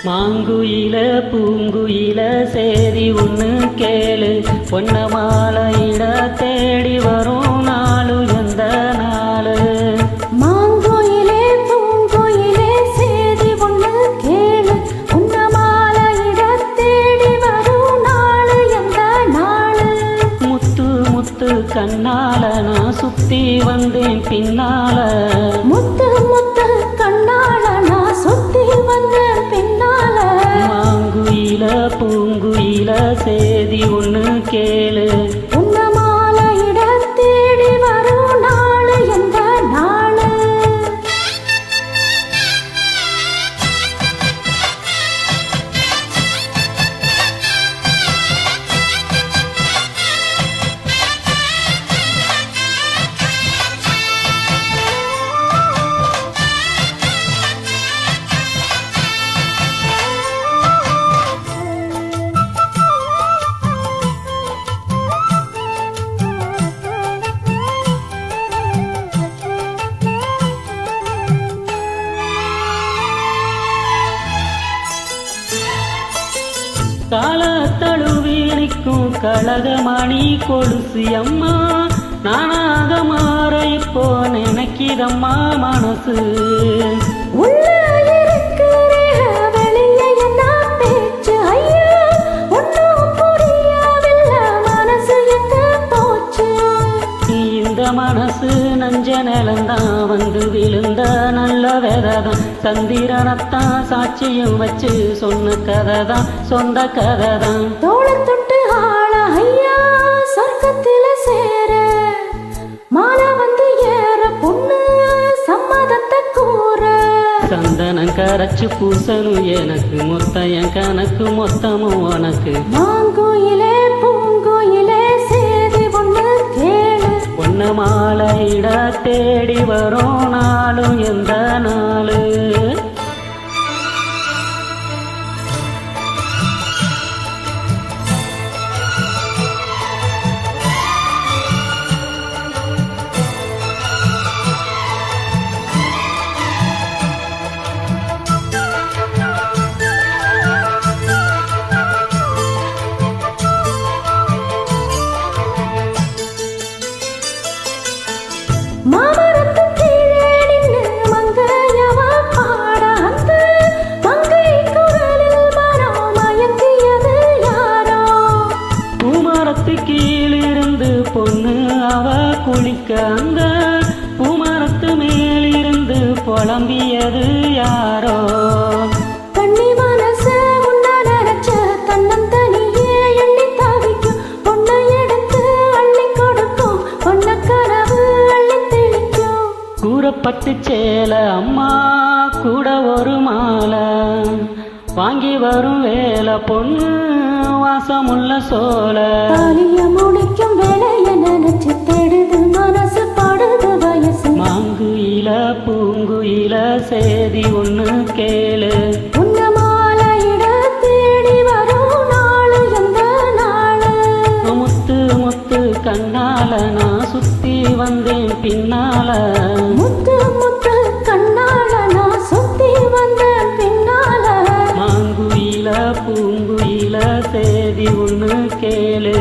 மாங்குயில பூங்குயில சேதி ஒண்ணு கேளு, பொன்ன மாலையிட தேடி வரும் நாளு எந்த நாளு. மாங்குயிலே பூங்குயிலே சேதி ஒண்ணு கேளு, பொன்ன மாலையிட தேடி வரும் நாளு எந்த நாளு. முத்து முத்து கண்ணால நான் சுத்தி வந்தேன் பின்னால, முத்து முத்து கண்ணால நான் சுத்தி வந்தேன் பின்னால. மாங்குயில பூங்குயில சேதி ஒண்ணு கேளு, பொன்ன மாலையிட தேடி வரும் நாளு எந்த நாளு. காலத்தழுவி நிற்கும் கழகமணி கொலுசு அம்மா, நானாக மாற இப்போ நினைக்கிறம்மா மனசு. உள்ள இருக்கிற வெளியே என்ன பேச்சு ஐயா, ஒன்னும் புரியவில்லை மனசு எங்க போச்சு. இந்த மனசு நஞ்ச நிலந்தான் வந்து விழுந்த நல்ல வேததான், சந்திரனத்தான் சாட்சியும் வச்சு சொன்ன கதைதான் சொந்த கதைதான். தோளை தொட்டு ஆள ஐயா சொர்க்கத்தில சேர, மாலை வந்து ஏற பொண்ணு சம்மதத்தை கூற. சந்தனம் கரைச்சு பூசணும் எனக்கு, மொத்த என் கணக்கு மொத்தமும் உனக்கு. மாங்குயிலே பூங்குயிலே சேதி ஒண்ணு கேளு, பொன்ன மாலையிட தேடி வரும் நாளும் எந்த நாளு. மாமரத்து கீழே நின்னு மங்கையவா பாட, அந்த மங்கை குரலில் மனம் மயங்கியது யாரோ. பூமரத்து கீழிருந்து பொண்ணு அவ குளிக்க, அந்த பூமரத்து மேலிருந்து புலம்பியது யாரோ. கண்ணி மனச உன்ன நினைச்ச தன்னந்தனியே எண்ணி தவிக்கும், பொண்ணை எடுத்து அள்ளி கொடுக்கும், பொண்ண கனவு அள்ளி தெளிக்கும். கூறப்பட்டு சேல அம்மா கூட ஒரு மாலை, வாங்கி வரும் வேலை பொண்ணு வாசமுள்ள சோல. தாலிய முடிக்கும் வேலைய நினைச்சு தேடுது மனசு பாடுது வயசு. மாங்குயில பூங்குயில சேதி ஒண்ணு கேளு, உன்ன மாலையிட தேடி வரும் நாளு எந்த நாளு. முத்து முத்து கண்ணால நான் சுத்தி வந்தேன் பின்னால, முத்து முத்து கண்ணால நான் சுத்தி வந்தேன் பின்னால. மாங்குயில பூங்குயில சேதி ஒண்ணு கேளு.